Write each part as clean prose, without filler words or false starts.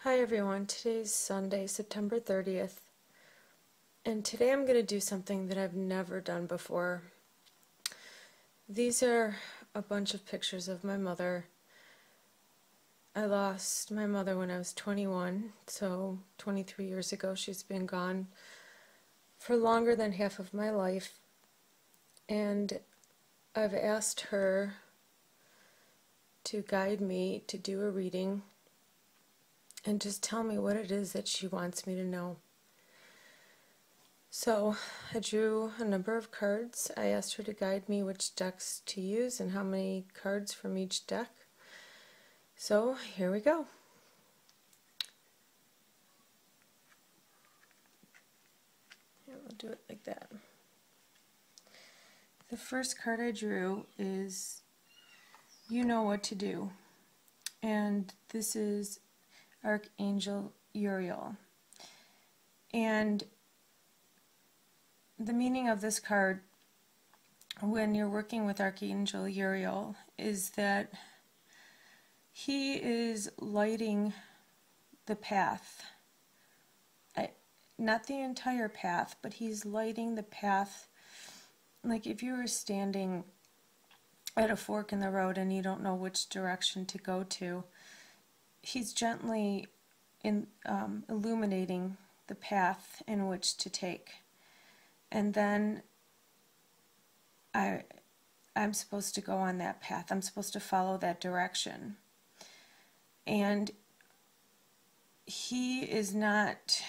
Hi everyone, today's Sunday, September 30th, and today I'm going to do something that I've never done before. These are a bunch of pictures of my mother. I lost my mother when I was 21, so 23 years ago. She's been gone for longer than half of my life, and I've asked her to guide me to do a reading and just tell me what it is that she wants me to know. So I drew a number of cards. I asked her to guide me which decks to use and how many cards from each deck. So here we go. Here, we'll do it like that. The first card I drew is You Know What to Do, and this is Archangel Uriel. And the meaning of this card when you're working with Archangel Uriel is that he is lighting the path. Not the entire path, but he's lighting the path. Like if you were standing at a fork in the road and you don't know which direction to go to, he's gently illuminating the path in which to take. And then I'm supposed to go on that path. I'm supposed to follow that direction. And he is not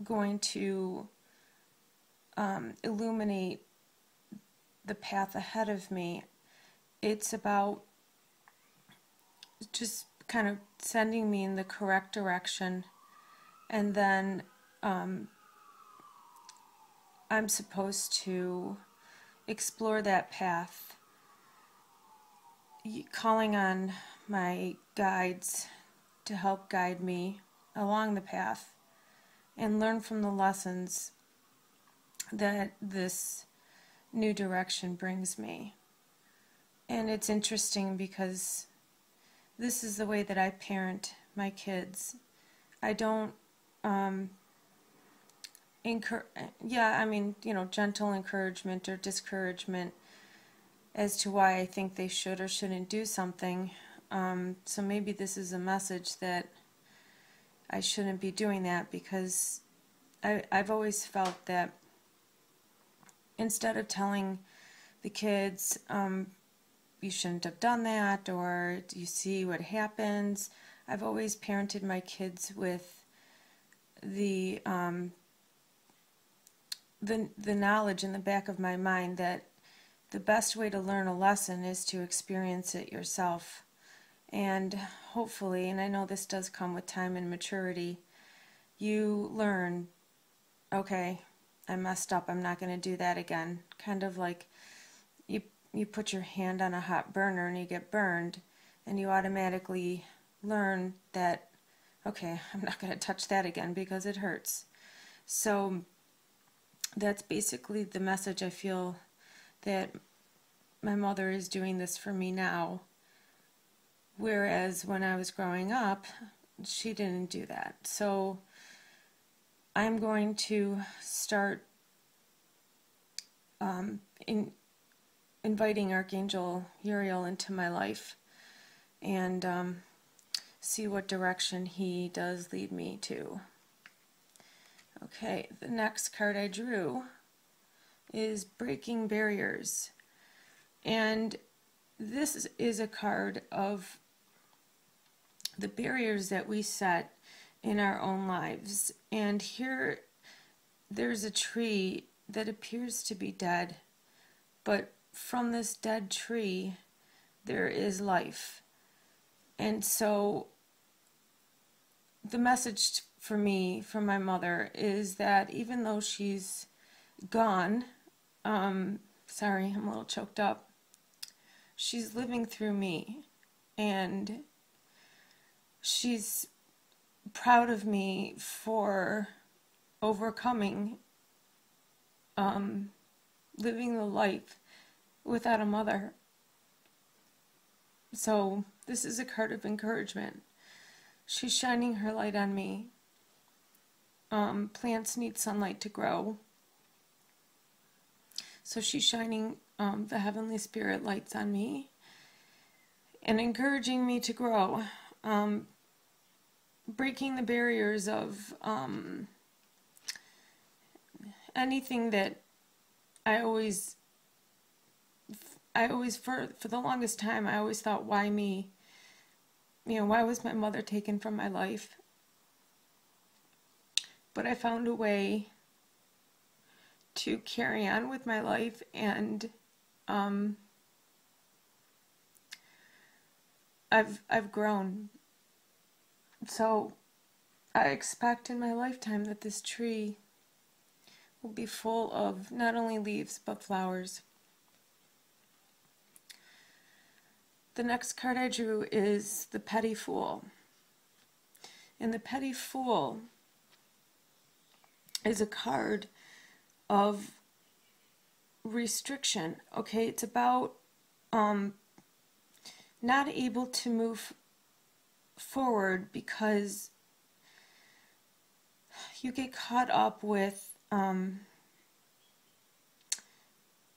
going to illuminate the path ahead of me. It's about just kind of sending me in the correct direction, and then I'm supposed to explore that path, calling on my guides to help guide me along the path and learn from the lessons that this new direction brings me. And it's interesting because this is the way that I parent my kids. I don't gentle encouragement or discouragement as to why I think they should or shouldn't do something. So maybe this is a message that I shouldn't be doing that, because I've always felt that instead of telling the kids, you shouldn't have done that, or you see what happens, I've always parented my kids with the knowledge in the back of my mind that the best way to learn a lesson is to experience it yourself. And hopefully, and I know this does come with time and maturity, you learn, okay, I messed up, I'm not going to do that again. Kind of like you put your hand on a hot burner and you get burned, and you automatically learn that, okay, I'm not going to touch that again because it hurts. So that's basically the message I feel that my mother is doing this for me now. Whereas when I was growing up, she didn't do that. So I'm going to start inviting Archangel Uriel into my life and see what direction he does lead me to. Okay, the next card I drew is Breaking Barriers. And this is a card of the barriers that we set in our own lives. And here there's a tree that appears to be dead, but from this dead tree there is life. And so the message for me from my mother is that even though she's gone, sorry, I'm a little choked up, she's living through me, and she's proud of me for overcoming living the life without a mother. So this is a card of encouragement. She's shining her light on me. Plants need sunlight to grow. So she's shining the Heavenly Spirit lights on me and encouraging me to grow. Breaking the barriers of anything that I always for the longest time, I always thought, why me? You know, why was my mother taken from my life? But I found a way to carry on with my life, and I've grown. So I expect in my lifetime that this tree will be full of not only leaves but flowers. The next card I drew is the Petty Fool. And the Petty Fool is a card of restriction. Okay, it's about not able to move forward because you get caught up with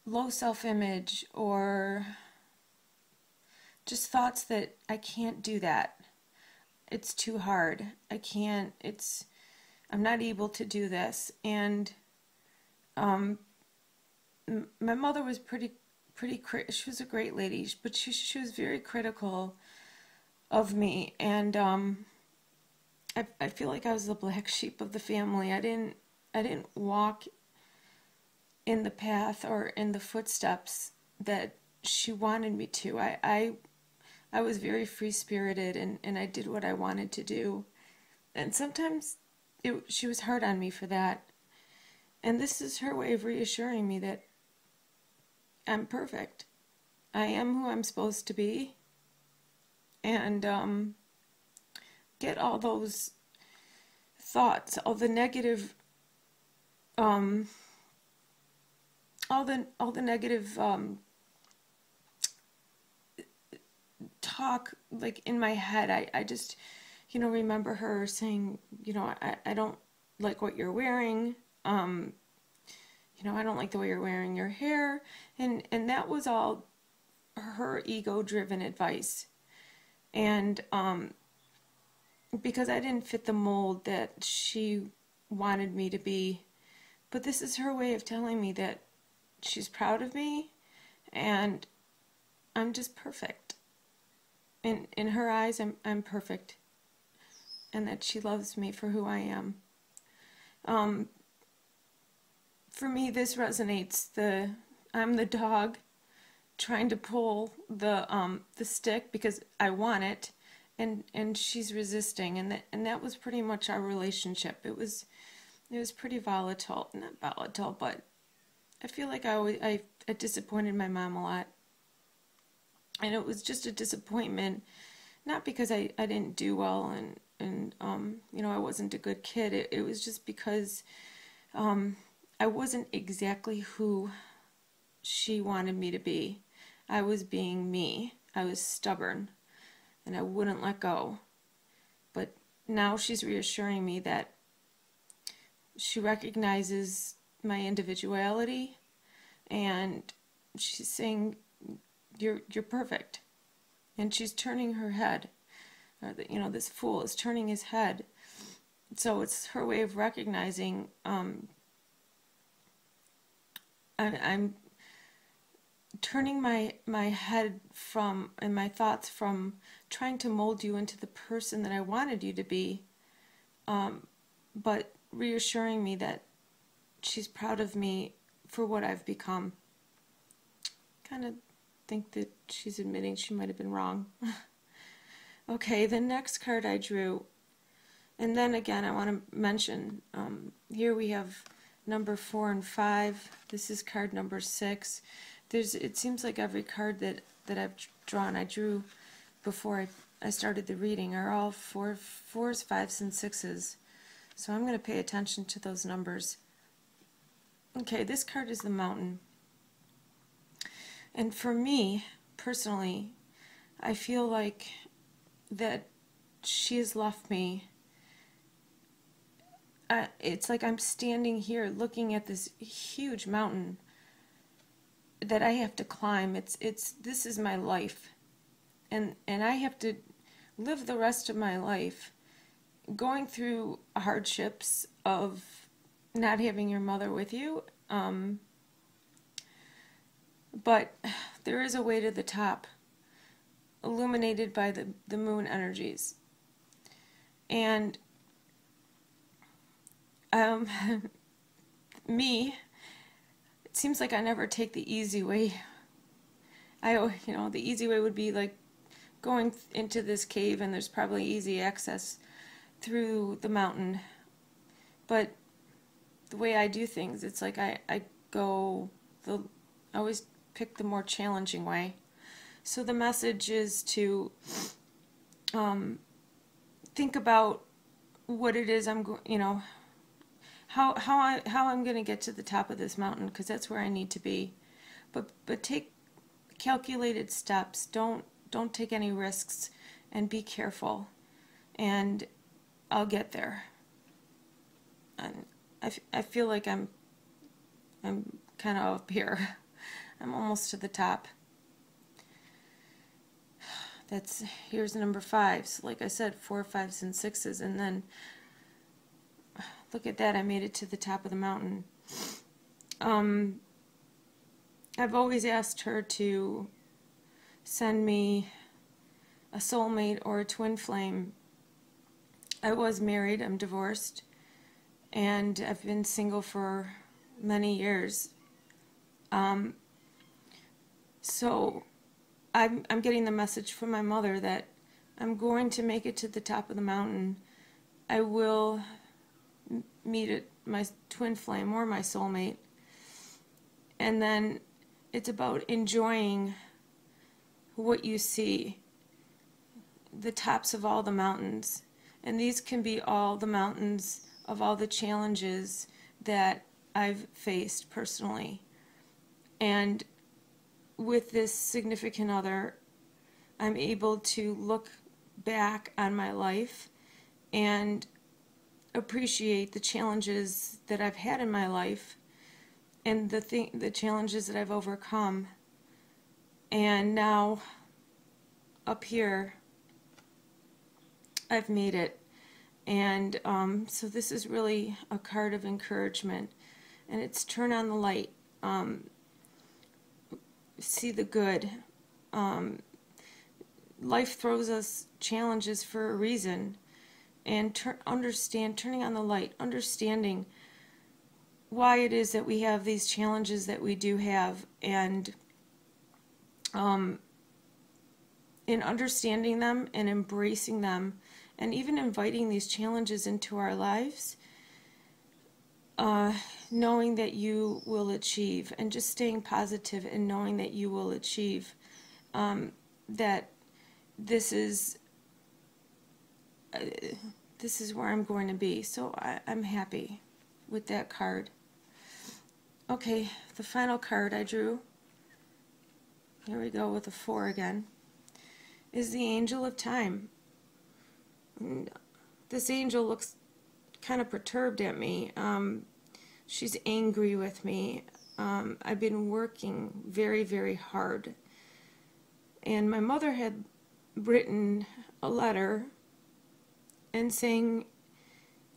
low self-image or just thoughts that I can't do that. It's too hard. I can't, I'm not able to do this. And my mother was she was a great lady, but she was very critical of me. And I feel like I was the black sheep of the family. I didn't walk in the path or in the footsteps that she wanted me to. I was very free-spirited, and I did what I wanted to do. And sometimes she was hard on me for that. And this is her way of reassuring me that I'm perfect. I am who I'm supposed to be. And get all those thoughts, all the negative, all the negative talk, like, in my head. I just, remember her saying, I don't like what you're wearing. I don't like the way you're wearing your hair. And that was all her ego-driven advice. And because I didn't fit the mold that she wanted me to be. But this is her way of telling me that she's proud of me and I'm just perfect. In her eyes, I'm perfect. And that she loves me for who I am. For me, this resonates. I'm the dog trying to pull the stick because I want it, and she's resisting, and that was pretty much our relationship. It was pretty volatile, not volatile, but I feel like I disappointed my mom a lot, and it was just a disappointment, not because I didn't do well and I wasn't a good kid. It was just because I wasn't exactly who she wanted me to be. I was being me. I was stubborn, and I wouldn't let go. But now she's reassuring me that she recognizes my individuality, and she's saying, you're perfect. And she's turning her head. This fool is turning his head. So it's her way of recognizing I'm turning my head from, and my thoughts from, trying to mold you into the person that I wanted you to be, but reassuring me that she's proud of me for what I've become. Kind of think that she's admitting she might have been wrong. Okay, the next card I drew, and then again I want to mention, here we have number 4 and 5. This is card number 6. It seems like every card that I've drawn, I drew before I started the reading, are all 4s, 5s, and 6s. So I'm going to pay attention to those numbers. Okay, this card is the Mountain. And for me, personally, I feel like that she has left me. It's like I'm standing here looking at this huge mountain that I have to climb. This is my life, and I have to live the rest of my life going through hardships of not having your mother with you. But there is a way to the top, illuminated by the moon energies. And me, it seems like I never take the easy way. The easy way would be like going into this cave, and there's probably easy access through the mountain. But the way I do things, it's like I always pick the more challenging way. So the message is to think about what it is I'm how I'm going to get to the top of this mountain, because that's where I need to be. But take calculated steps. Don't take any risks, and be careful. And I'll get there. And I feel like I'm kind of up here. I'm almost to the top. Here's number 5s. Like I said, 4, 5s, and 6s, and then look at that. I made it to the top of the mountain. I've always asked her to send me a soulmate or a twin flame. I was married. I'm divorced, and I've been single for many years. So I'm getting the message from my mother that I'm going to make it to the top of the mountain. I will meet my twin flame or my soulmate. And then it's about enjoying what you see, the tops of all the mountains. And these can be all the mountains of all the challenges that I've faced personally. And with this significant other, I'm able to look back on my life and appreciate the challenges that I've had in my life and the challenges that I've overcome. And now, up here, I've made it. And so this is really a card of encouragement. And it's turn on the light. See the good. Life throws us challenges for a reason. And turning on the light, understanding why it is that we have these challenges that we do have, and in understanding them and embracing them, and even inviting these challenges into our lives, knowing that you will achieve, and just staying positive and knowing that you will achieve, that this is where I'm going to be. So I'm happy with that card. Okay, the final card I drew, here we go with the 4 again, is the Angel of Time. And this angel looks kind of perturbed at me. She's angry with me. I've been working very, very hard. And my mother had written a letter and saying,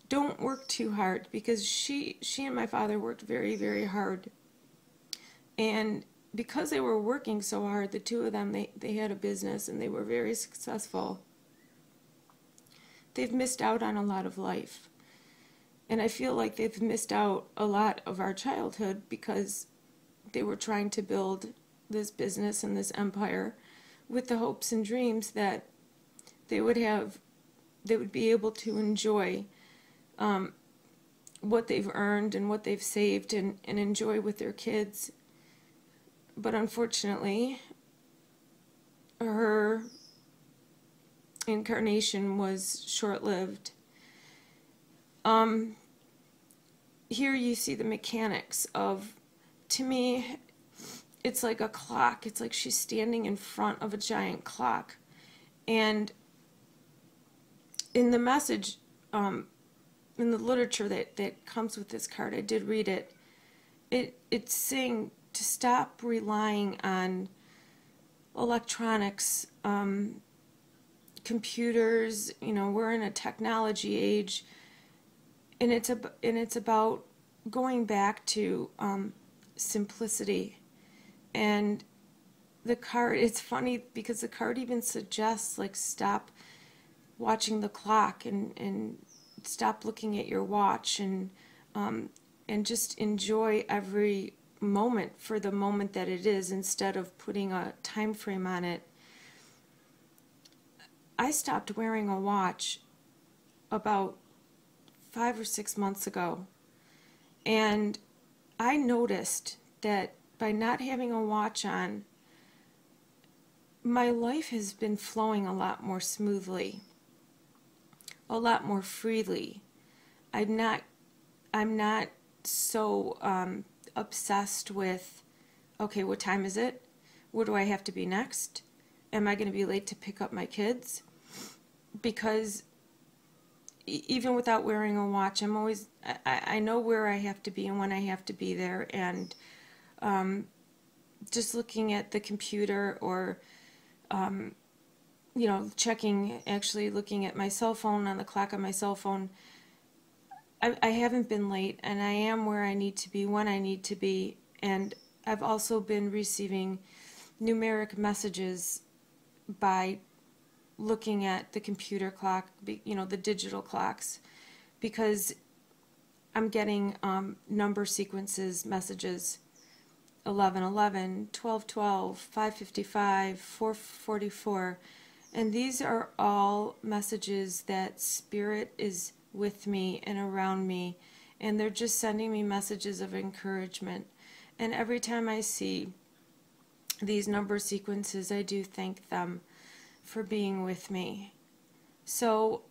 don't work too hard, because she and my father worked very, very hard. And because they were working so hard, the two of them, they had a business and they were very successful. They've missed out on a lot of life. And I feel like they've missed out a lot of our childhood because they were trying to build this business and this empire with the hopes and dreams that they would be able to enjoy what they've earned and what they've saved and enjoy with their kids. But unfortunately, her incarnation was short-lived. Here you see the mechanics of, to me, it's like a clock. It's like she's standing in front of a giant clock. And in the message, in the literature that comes with this card, I did read it. It's saying to stop relying on electronics, computers. We're in a technology age, and it's about going back to simplicity. And the card, it's funny because the card even suggests, like, stop watching the clock and stop looking at your watch, and just enjoy every moment for the moment that it is, instead of putting a time frame on it. I stopped wearing a watch about 5 or 6 months ago, and I noticed that by not having a watch on, my life has been flowing a lot more smoothly, a lot more freely. I'm not so obsessed with, okay, what time is it? Where do I have to be next? Am I going to be late to pick up my kids? Because even without wearing a watch, I know where I have to be and when I have to be there. And just looking at the computer, or looking at my cell phone, on the clock on my cell phone, I haven't been late, and I am where I need to be when I need to be. And I've also been receiving numeric messages by looking at the computer clock, the digital clocks, because I'm getting number sequences, messages: 11:11, 12:12, 5:55, 4:44, and these are all messages that Spirit is with me and around me, and they're just sending me messages of encouragement. And every time I see these number sequences, I do thank them for being with me. So,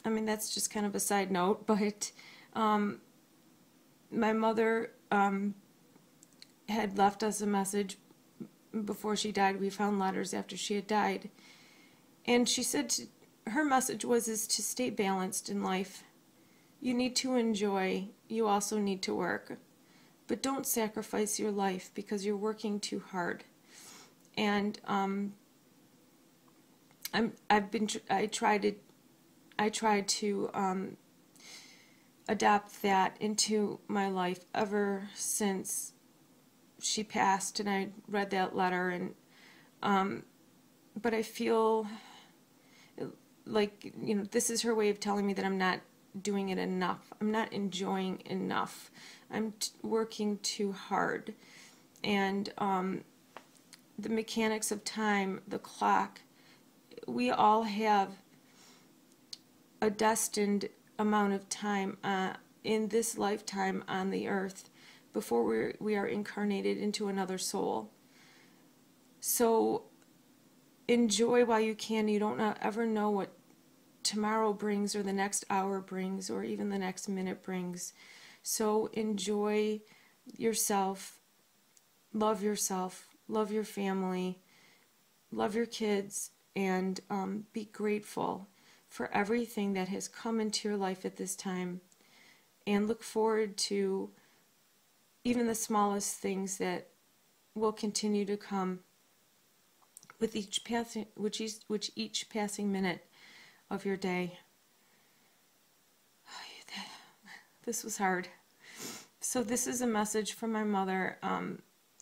that's just kind of a side note, but my mother had left us a message before she died. We found letters after she had died, and she said her message is to stay balanced in life. You need to enjoy, you also need to work, but don't sacrifice your life because you're working too hard. And I tried to adapt that into my life ever since she passed, and I read that letter, and but I feel like, this is her way of telling me that I'm not doing it enough. I'm not enjoying enough. I'm working too hard. And the mechanics of time, the clock, we all have a destined amount of time in this lifetime on the earth before we are incarnated into another soul. So enjoy while you can. You don't ever know what tomorrow brings, or the next hour brings, or even the next minute brings. So enjoy yourself, love your family, love your kids, and be grateful for everything that has come into your life at this time, and look forward to even the smallest things that will continue to come with each passing minute of your day. This was hard. So this is a message from my mother.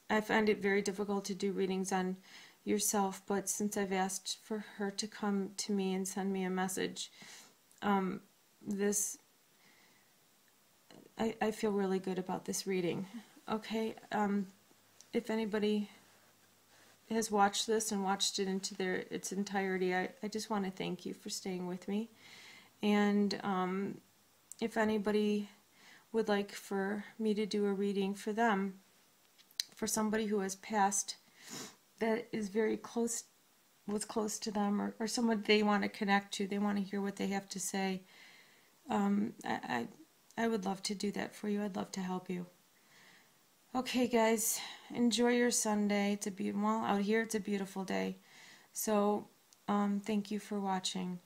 I find it very difficult to do readings on yourself, but since I've asked for her to come to me and send me a message, I feel really good about this reading. Okay, if anybody has watched this and watched it into its entirety, I just want to thank you for staying with me. And if anybody would like for me to do a reading for them, for somebody who has passed that is was close to them, or someone they want to connect to, they want to hear what they have to say, I would love to do that for you. I'd love to help you. Okay, guys, enjoy your Sunday. Out here it's a beautiful day. So Thank you for watching.